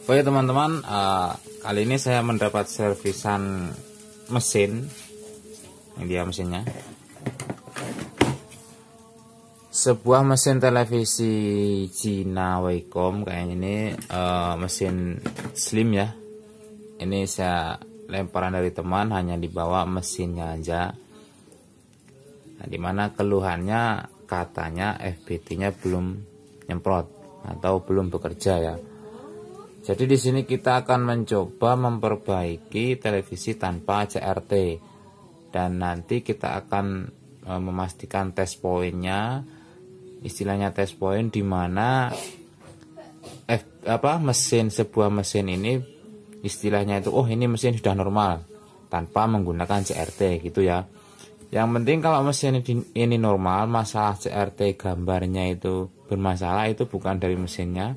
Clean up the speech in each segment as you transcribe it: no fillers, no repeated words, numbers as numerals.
Oke teman-teman, kali ini saya mendapat servisan mesin. Ini dia mesinnya. Sebuah mesin televisi Cina Wacom kayak ini, mesin slim ya. Ini saya lemparan dari teman, hanya dibawa mesinnya aja. Nah, dimana keluhannya katanya FBT-nya belum nyemprot atau belum bekerja ya. Jadi di sini kita akan mencoba memperbaiki televisi tanpa CRT, dan nanti kita akan memastikan test pointnya, istilahnya test point, di mana sebuah mesin ini istilahnya itu ini mesin sudah normal tanpa menggunakan CRT gitu ya. Yang penting kalau mesin ini normal, masalah CRT gambarnya itu bermasalah, itu bukan dari mesinnya,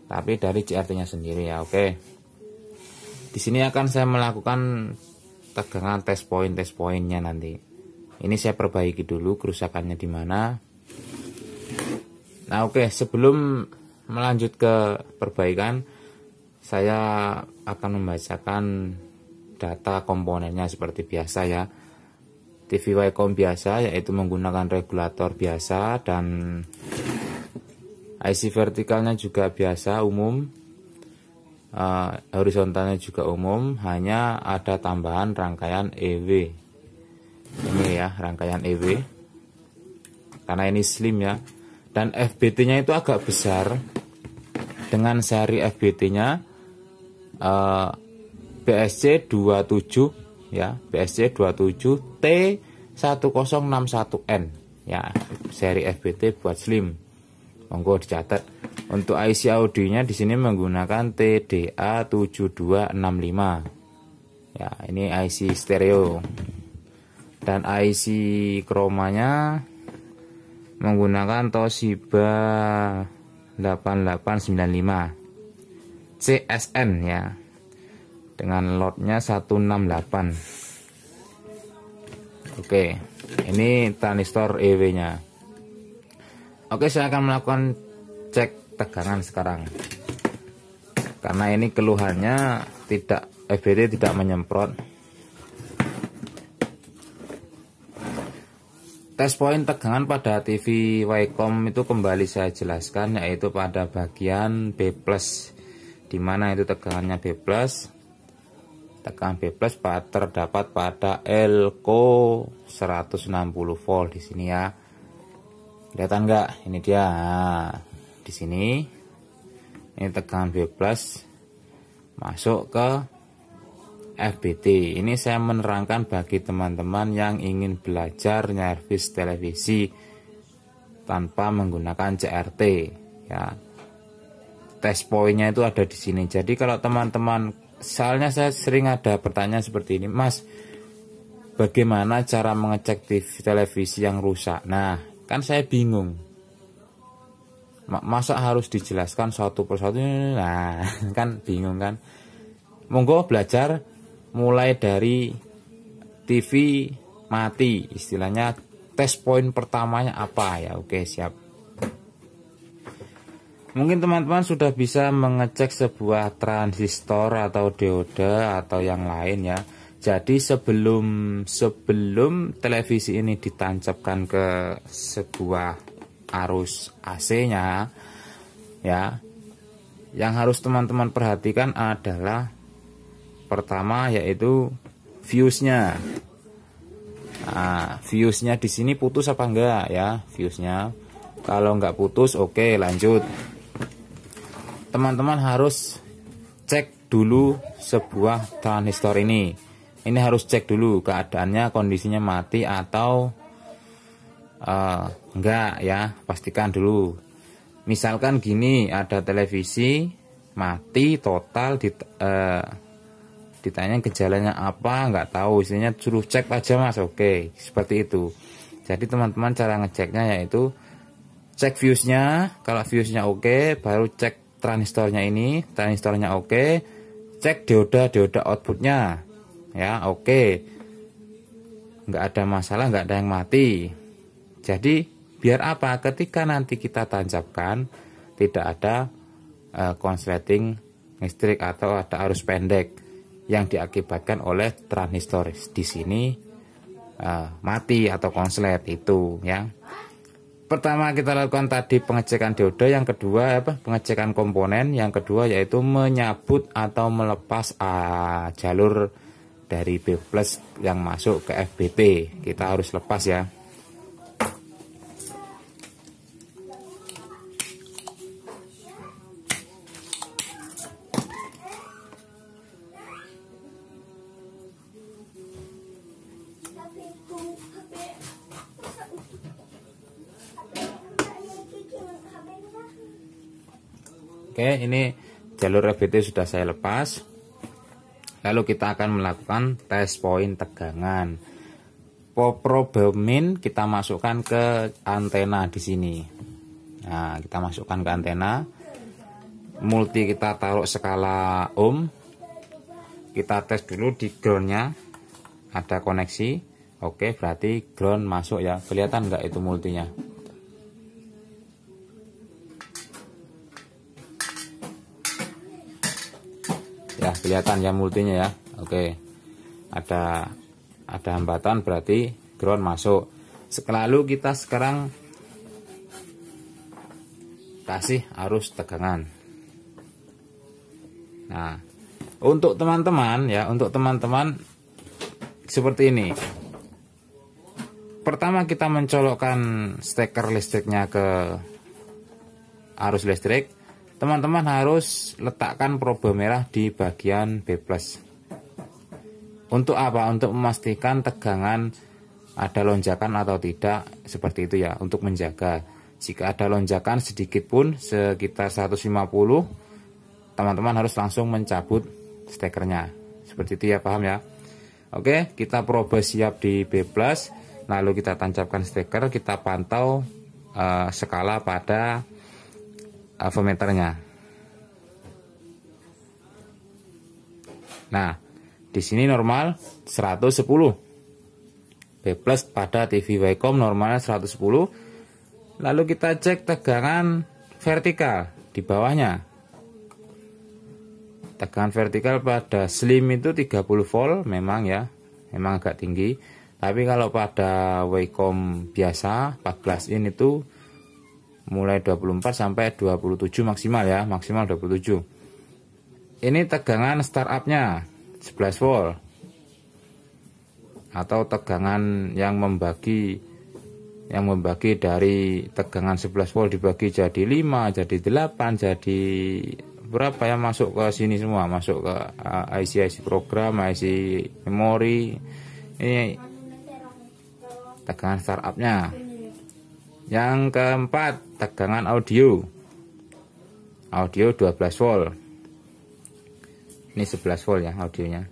tapi dari CRT-nya sendiri ya. Oke. Di sini akan saya melakukan tegangan test pointnya nanti. Ini saya perbaiki dulu kerusakannya di mana. Nah, oke, sebelum melanjut ke perbaikan, saya akan membacakan data komponennya seperti biasa ya. TV Wacom biasa, yaitu menggunakan regulator biasa, dan IC vertikalnya juga biasa umum, horizontalnya juga umum, hanya ada tambahan rangkaian EW. Ini ya, rangkaian EW, karena ini slim ya. Dan FBT-nya itu agak besar, dengan seri FBT-nya BSC 27 ya, BSC 27 T1061N ya, seri FBT buat slim. Monggo dicatat. Untuk IC audionya di sini menggunakan TDA 7265. Ya, ini IC stereo. Dan IC chromanya menggunakan Toshiba 8895 CSN ya. Dengan lotnya 168. Oke, ini transistor EW-nya. Oke, saya akan melakukan cek tegangan sekarang. Karena ini keluhannya FBT tidak menyemprot. Test point tegangan pada TV Wacom itu kembali saya jelaskan, yaitu pada bagian B+, dimana itu tegangannya B+. Tegangan B+ terdapat pada elko 160 volt di sini ya. Kelihatan nggak? Ini dia. Nah, di sini ini tegangan B+ masuk ke FBT. Ini saya menerangkan bagi teman-teman yang ingin belajar nyervis televisi tanpa menggunakan CRT ya. Test pointnya itu ada di sini. Jadi kalau teman-teman, soalnya saya sering ada pertanyaan seperti ini, Mas, bagaimana cara mengecek TV televisi yang rusak? Nah, kan saya bingung, masa harus dijelaskan satu persatu? Nah, kan bingung kan. Monggo belajar mulai dari TV mati, istilahnya test point pertamanya apa ya. Oke, siap. Mungkin teman-teman sudah bisa mengecek sebuah transistor atau dioda atau yang lain ya. Jadi sebelum televisi ini ditancapkan ke sebuah arus AC-nya ya, yang harus teman-teman perhatikan adalah pertama yaitu fuse-nya. Nah, fuse-nya di sini putus apa enggak ya, fuse-nya. Kalau enggak putus, oke, lanjut. Teman-teman harus cek dulu sebuah transistor ini. Ini harus cek dulu keadaannya, kondisinya mati atau enggak ya, pastikan dulu. Misalkan gini, ada televisi mati total, ditanya gejalanya apa, enggak tahu, istilahnya suruh cek aja Mas. Oke, seperti itu. Jadi teman-teman cara ngeceknya yaitu cek fuse-nya. Kalau fuse-nya oke, baru cek transistornya ini, transistornya oke, cek dioda outputnya ya, oke, nggak ada masalah, nggak ada yang mati. Jadi biar apa, ketika nanti kita tancapkan tidak ada konsleting listrik atau ada arus pendek yang diakibatkan oleh transistor di sini mati atau konslet itu ya. Pertama kita lakukan tadi pengecekan dioda, yang kedua pengecekan komponen, yang kedua yaitu menyabut atau melepas jalur dari B+ yang masuk ke FBT. Kita harus lepas ya. Oke, ini jalur FBT sudah saya lepas. Lalu kita akan melakukan tes poin tegangan. Probemin kita masukkan ke antena di sini. Nah, kita masukkan ke antena. Multi kita taruh skala ohm. Kita tes dulu di groundnya ada koneksi. Oke, berarti ground masuk ya. Kelihatan nggak itu multinya? Ya, kelihatan ya multinya ya. Oke, ada hambatan, berarti ground masuk. Lalu kita sekarang kasih arus tegangan. Nah, untuk teman-teman ya, seperti ini. Pertama kita mencolokkan steker listriknya ke arus listrik. Teman-teman harus letakkan probe merah di bagian B+. Untuk apa? Untuk memastikan tegangan ada lonjakan atau tidak, seperti itu ya, untuk menjaga. Jika ada lonjakan sedikit pun sekitar 150, teman-teman harus langsung mencabut stekernya. Seperti itu ya, paham ya? Oke, kita probe siap di B+, lalu kita tancapkan steker, kita pantau skala pada voltmeternya. Nah, di sini normal 110. B+ pada TV Wacom normalnya 110. Lalu kita cek tegangan vertikal di bawahnya. Tegangan vertikal pada slim itu 30 volt, memang ya, memang agak tinggi. Tapi kalau pada Wacom biasa 14 in itu mulai 24 sampai 27 maksimal ya, maksimal 27. Ini tegangan startupnya 11 volt, atau tegangan yang membagi dari tegangan 11 volt dibagi jadi 5, jadi 8, jadi berapa ya, masuk ke sini semua, masuk ke IC program, IC memori. Ini tegangan startupnya. Yang keempat, tegangan audio 12 volt. Ini 11 volt ya audionya.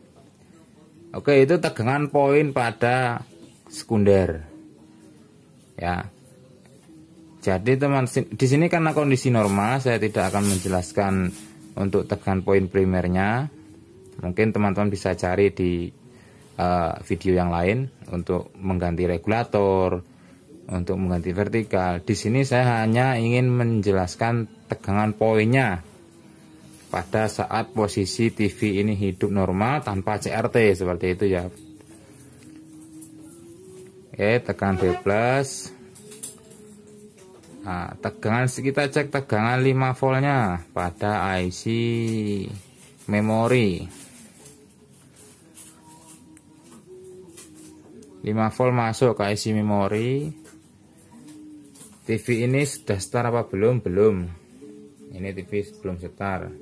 Oke, itu tegangan poin pada sekunder ya. Jadi teman, di sini karena kondisi normal, saya tidak akan menjelaskan untuk tegangan poin primernya. Mungkin teman-teman bisa cari di video yang lain untuk mengganti regulator, untuk mengganti vertikal. Di sini saya hanya ingin menjelaskan tegangan poinnya pada saat posisi TV ini hidup normal tanpa CRT, seperti itu ya. Oke, tegangan B+. Nah, tegangan, kita cek tegangan 5 voltnya pada IC memori. 5 volt masuk ke IC memori. TV ini sudah start apa belum? Belum. Ini TV belum start.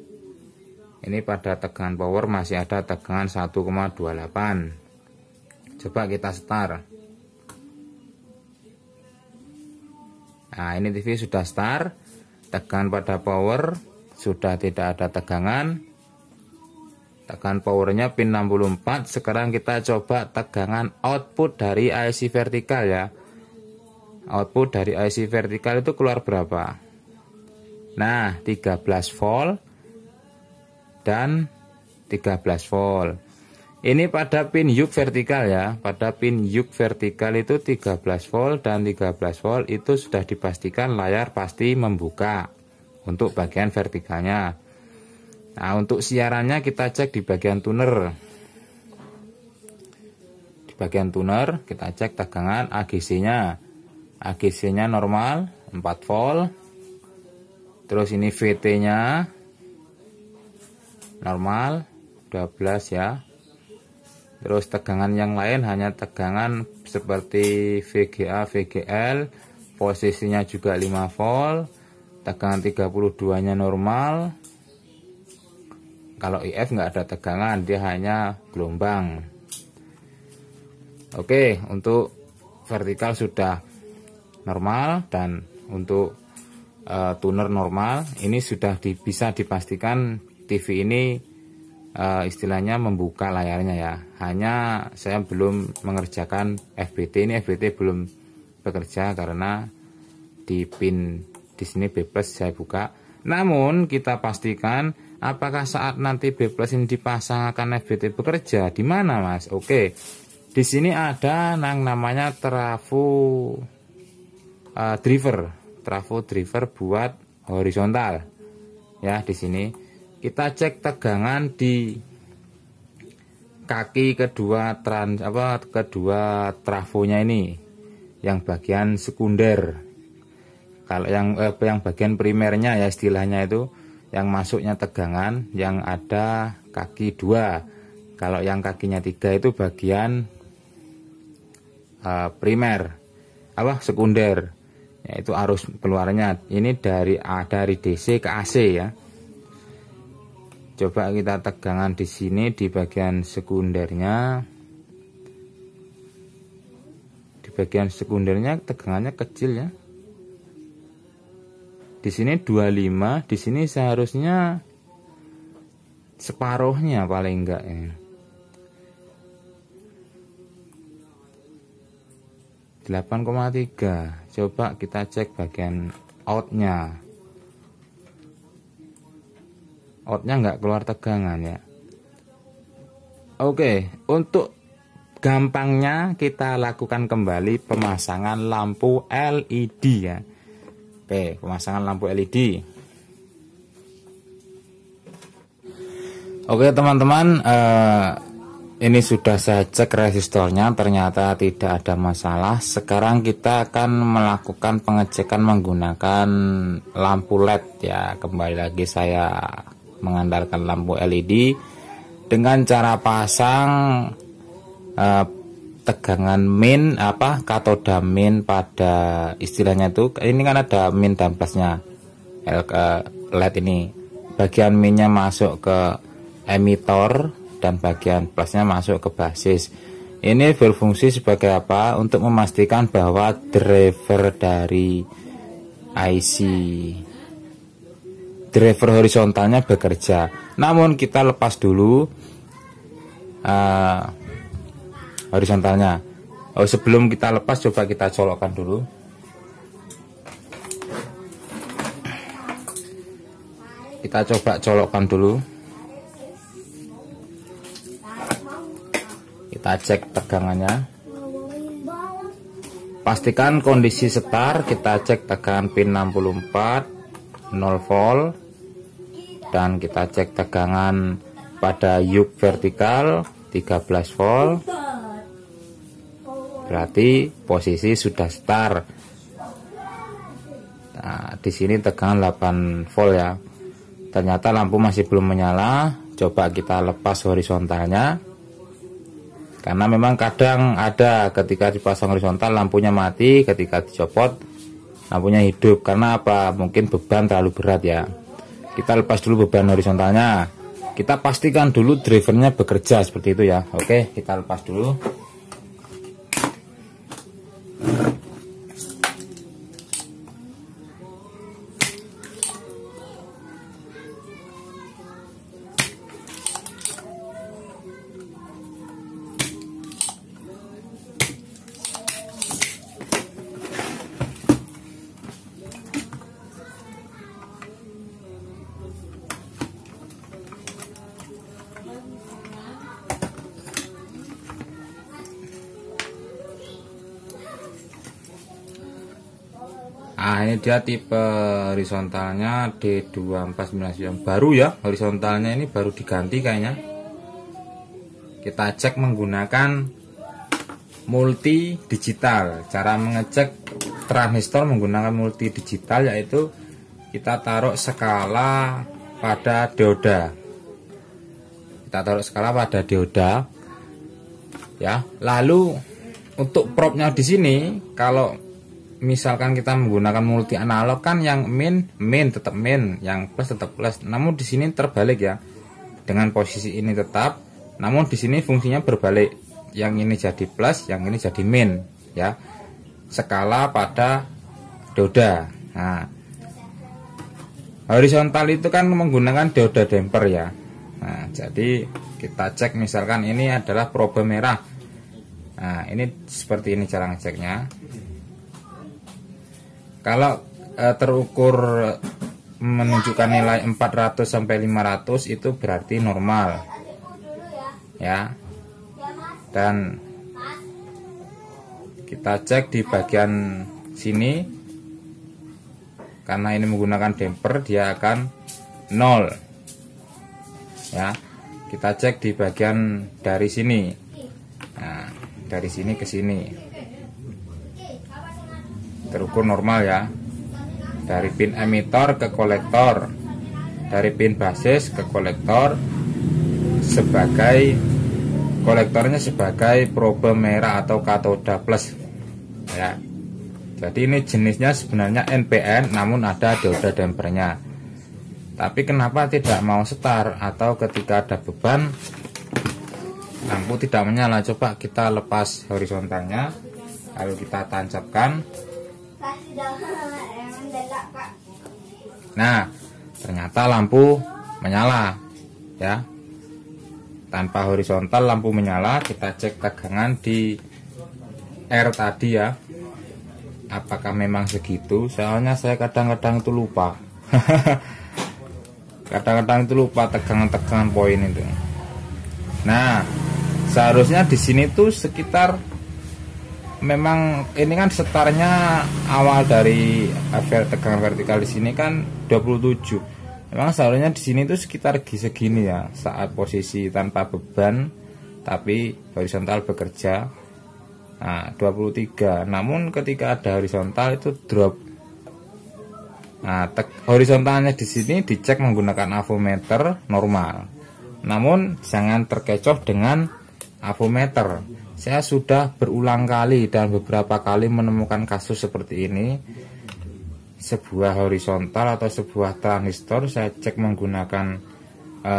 Ini pada tegangan power masih ada tegangan 1,28. Coba kita start. Nah, ini TV sudah start. Tegangan pada power sudah tidak ada tegangan. Tegangan powernya pin 64. Sekarang kita coba tegangan output dari IC vertikal ya. Output dari IC vertikal itu keluar berapa? Nah, 13 volt dan 13 volt. Ini pada pin yuk vertikal ya. Pada pin yuk vertikal itu 13 volt dan 13 volt itu sudah dipastikan layar pasti membuka untuk bagian vertikalnya. Nah, untuk siarannya kita cek di bagian tuner. Di bagian tuner kita cek tegangan AGC-nya. AGC-nya normal 4 volt. Terus ini VT-nya normal 12 ya. Terus tegangan yang lain hanya tegangan seperti VGA, VGL, posisinya juga 5 volt. Tegangan 32-nya normal. Kalau IF nggak ada tegangan, dia hanya gelombang. Oke, untuk vertikal sudah normal, dan untuk tuner normal. Ini sudah bisa dipastikan TV ini istilahnya membuka layarnya ya. Hanya saya belum mengerjakan FBT. Ini FBT belum bekerja karena di pin di sini B+ saya buka. Namun kita pastikan apakah saat nanti B+ ini dipasang akan FBT bekerja di mana, Mas? Oke. Di sini ada yang namanya trafo driver buat horizontal. Ya, di sini kita cek tegangan di kaki kedua kedua trafonya ini, yang bagian sekunder. Kalau yang bagian primernya ya istilahnya itu, yang masuknya tegangan yang ada kaki 2. Kalau yang kakinya 3 itu bagian primer, sekunder, yaitu arus keluarnya. Ini dari DC ke AC ya. Coba kita tegangan di sini di bagian sekundernya. Di bagian sekundernya tegangannya kecil ya. Di sini 25, di sini seharusnya separuhnya paling enggak ya. 8,3. Coba kita cek bagian outnya. Outnya nggak keluar tegangan ya. Oke, untuk gampangnya kita lakukan kembali pemasangan lampu LED ya. Oke, pemasangan lampu LED. Oke teman-teman, ini sudah saya cek resistornya, ternyata tidak ada masalah. Sekarang kita akan melakukan pengecekan menggunakan lampu LED ya. Kembali lagi saya mengandalkan lampu LED dengan cara pasang tegangan min katoda min pada istilahnya itu. Ini kan ada min dan plusnya LED ini. Bagian minnya masuk ke emitor dan bagian plusnya masuk ke basis. Ini berfungsi sebagai apa? Untuk memastikan bahwa driver dari IC driver horizontalnya bekerja. Namun kita lepas dulu horizontalnya. Sebelum kita lepas, coba kita colokkan dulu. Kita coba colokkan dulu. Kita cek tegangannya. Pastikan kondisi start. Kita cek tegangan pin 64 0 volt, dan kita cek tegangan pada yuk vertikal 13 volt. Berarti posisi sudah start. Nah, di sini tegangan 8 volt ya. Ternyata lampu masih belum menyala. Coba kita lepas horizontalnya. Karena memang kadang ada ketika dipasang horizontal lampunya mati, ketika dicopot lampunya hidup. Karena apa? Mungkin beban terlalu berat ya. Kita lepas dulu beban horizontalnya. Kita pastikan dulu drivernya bekerja seperti itu ya. Oke, kita lepas dulu. Ini dia tipe horizontalnya D2499 yang baru ya. Horizontalnya ini baru diganti kayaknya. Kita cek menggunakan multi digital. Cara mengecek transistor menggunakan multi digital yaitu kita taruh skala pada dioda. Kita taruh skala pada dioda ya. Lalu untuk probnya di sini, kalau misalkan kita menggunakan multi analog kan yang min tetap min, yang plus tetap plus. Namun di sini terbalik ya. Dengan posisi ini tetap, namun di sini fungsinya berbalik. Yang ini jadi plus, yang ini jadi min ya. Skala pada dioda. Nah, horizontal itu kan menggunakan dioda damper ya. Nah, jadi kita cek misalkan ini adalah probe merah. Nah, ini seperti ini cara ngeceknya. Kalau terukur menunjukkan nilai 400 sampai 500 itu berarti normal ya. Dan kita cek di bagian sini, karena ini menggunakan damper dia akan 0 ya. Kita cek di bagian dari sini. Nah, dari sini ke sini terukur normal ya. Dari pin emitor ke kolektor, dari pin basis ke kolektor, sebagai kolektornya sebagai probe merah atau katoda plus ya. Jadi ini jenisnya sebenarnya NPN, namun ada dioda dampernya. Tapi kenapa tidak mau start atau ketika ada beban lampu tidak menyala? Coba kita lepas horizontalnya, lalu kita tancapkan. Nah, ternyata lampu menyala ya. Tanpa horizontal lampu menyala. Kita cek tegangan di R tadi ya, apakah memang segitu. Soalnya saya kadang-kadang itu lupa. Kadang-kadang itu lupa tegangan poin itu. Nah, seharusnya di sini tuh sekitar, memang ini kan setarnya awal dari tegangan vertikal di sini kan 27. Memang seharusnya di sini tuh sekitar segini ya saat posisi tanpa beban tapi horizontal bekerja. Nah, 23. Namun ketika ada horizontal itu drop. Nah, horizontalnya di sini dicek menggunakan avometer normal. Namun jangan terkecoh dengan avometer. Saya sudah berulang kali dan beberapa kali menemukan kasus seperti ini. Sebuah horizontal atau sebuah transistor saya cek menggunakan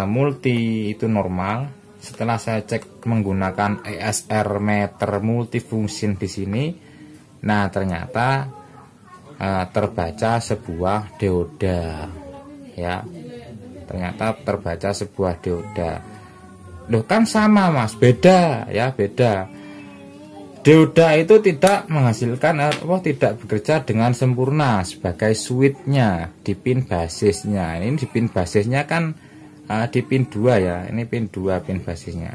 multi itu normal. Setelah saya cek menggunakan ESR meter multifunction di sini, nah ternyata terbaca sebuah dioda ya. Ternyata terbaca sebuah dioda. Loh kan sama mas, beda ya, beda. Dioda itu tidak menghasilkan tidak bekerja dengan sempurna sebagai switchnya di pin basisnya. Ini di pin basisnya kan di pin 2 ya. Ini pin 2 pin basisnya.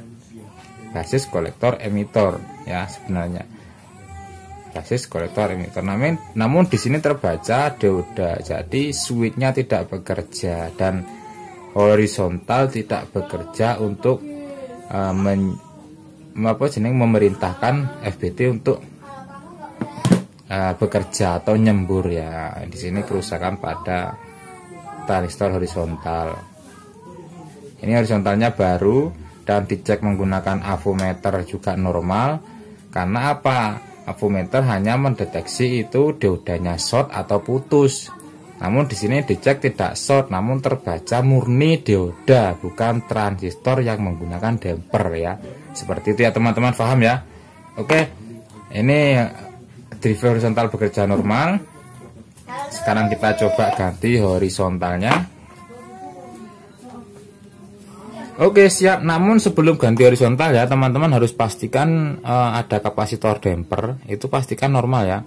Basis kolektor emitor ya sebenarnya. Basis kolektor emitor. Namun di sini terbaca dioda. Jadi switchnya tidak bekerja dan horizontal tidak bekerja untuk memerintahkan FBT untuk bekerja atau nyembur ya. Di sini kerusakan pada transistor horizontal. Ini horizontalnya baru dan dicek menggunakan avometer juga normal. Karena apa? Avometer hanya mendeteksi itu diodanya short atau putus. Namun di sini dicek tidak short, namun terbaca murni dioda, bukan transistor yang menggunakan damper ya. Seperti itu ya teman-teman, paham ya? Oke, ini driver horizontal bekerja normal. Sekarang kita coba ganti horizontalnya. Oke siap, namun sebelum ganti horizontal ya teman-teman harus pastikan ada kapasitor damper, itu pastikan normal ya.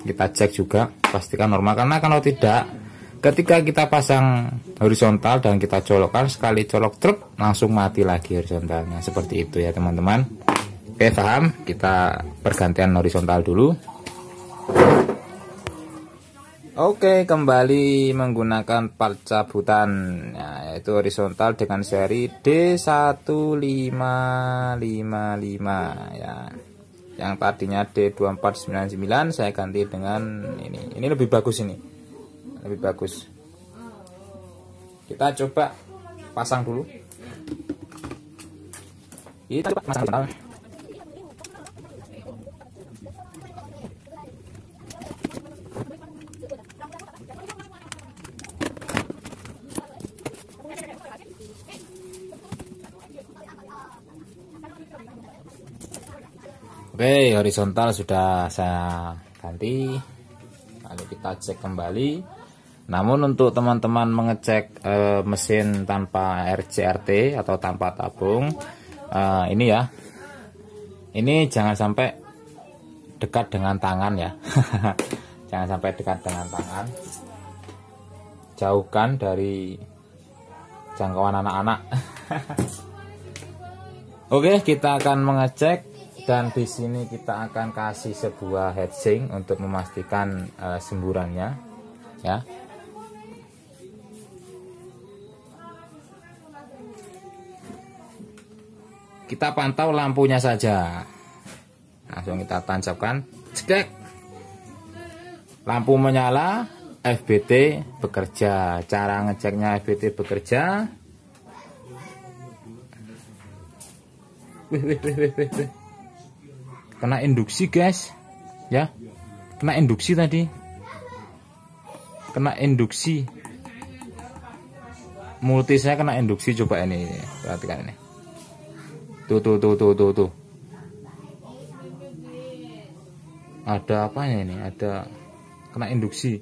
Kita cek juga, pastikan normal, karena kalau tidak, ketika kita pasang horizontal dan kita colokkan, sekali colok truk langsung mati lagi horizontalnya. Seperti itu ya teman-teman. Oke paham, kita pergantian horizontal dulu. Oke, kembali menggunakan part cabutan ya, yaitu horizontal dengan seri D1555 ya. Yang tadinya D2499 saya ganti dengan ini. Ini lebih bagus ini. Lebih bagus. Kita coba pasang dulu. Kita coba pasang horizontal. Oke, horizontal sudah saya ganti. Lalu kita cek kembali. Namun untuk teman-teman mengecek mesin tanpa RCRT atau tanpa tabung, ini ya, ini jangan sampai dekat dengan tangan ya. Jangan sampai dekat dengan tangan. Jauhkan dari jangkauan anak-anak. Oke, kita akan mengecek. Dan di sini kita akan kasih sebuah heatsink untuk memastikan semburannya, ya. Kita pantau lampunya saja. Langsung kita tancapkan, cek. Lampu menyala, FBT bekerja. Cara ngeceknya FBT bekerja. Wih. Kena induksi guys ya, kena induksi tadi, kena induksi multi saya kena induksi. Coba ini perhatikan ini, tuh ada apanya ini, ada kena induksi.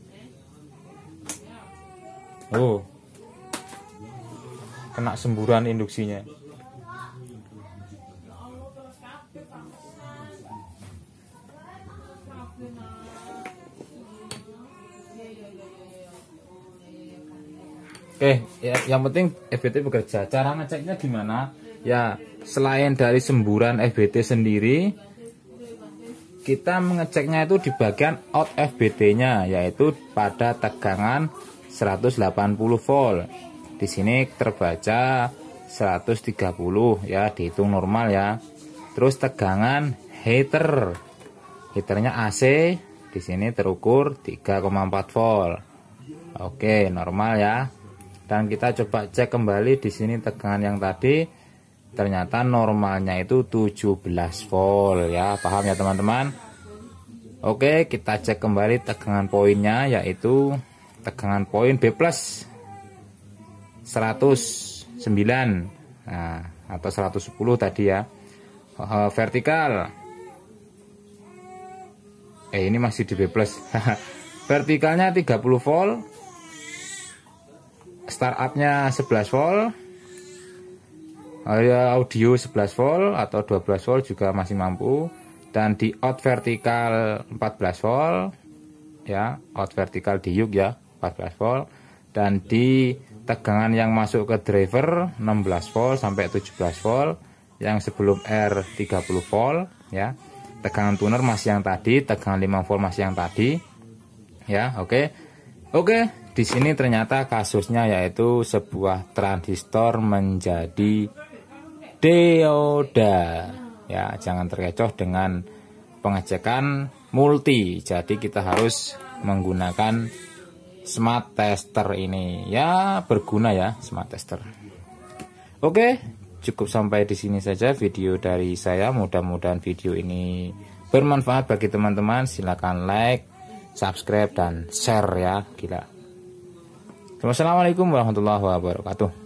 Oh, kena semburan induksinya. Oke, ya, yang penting FBT bekerja. Cara ngeceknya gimana? Ya, selain dari semburan FBT sendiri, kita mengeceknya itu di bagian out FBT-nya, yaitu pada tegangan 180 volt. Di sini terbaca 130 ya, dihitung normal ya. Terus tegangan heater, heaternya AC, di sini terukur 3,4 volt. Oke, normal ya. Dan kita coba cek kembali di sini tegangan yang tadi, ternyata normalnya itu 17 volt ya. Paham ya teman-teman? Oke, kita cek kembali tegangan poinnya, yaitu tegangan poin B+ 109 nah, atau 110 tadi ya. Vertikal, ini masih di B+. Vertikalnya 30 volt, startupnya 11 volt, audio 11 volt atau 12 volt juga masih mampu. Dan di out vertikal 14 volt ya, out vertikal diuk ya 14 volt. Dan di tegangan yang masuk ke driver 16 volt sampai 17 volt, yang sebelum R 30 volt ya. Tegangan tuner masih yang tadi, tegangan 5 volt masih yang tadi ya. Oke. Di sini ternyata kasusnya yaitu sebuah transistor menjadi dioda ya. Jangan terkecoh dengan pengecekan multi. Jadi kita harus menggunakan smart tester ini ya, berguna ya smart tester. Oke, cukup sampai di sini saja video dari saya. Mudah-mudahan video ini bermanfaat bagi teman-teman. Silakan like, subscribe dan share ya. Gila. Wassalamualaikum warahmatullahi wabarakatuh.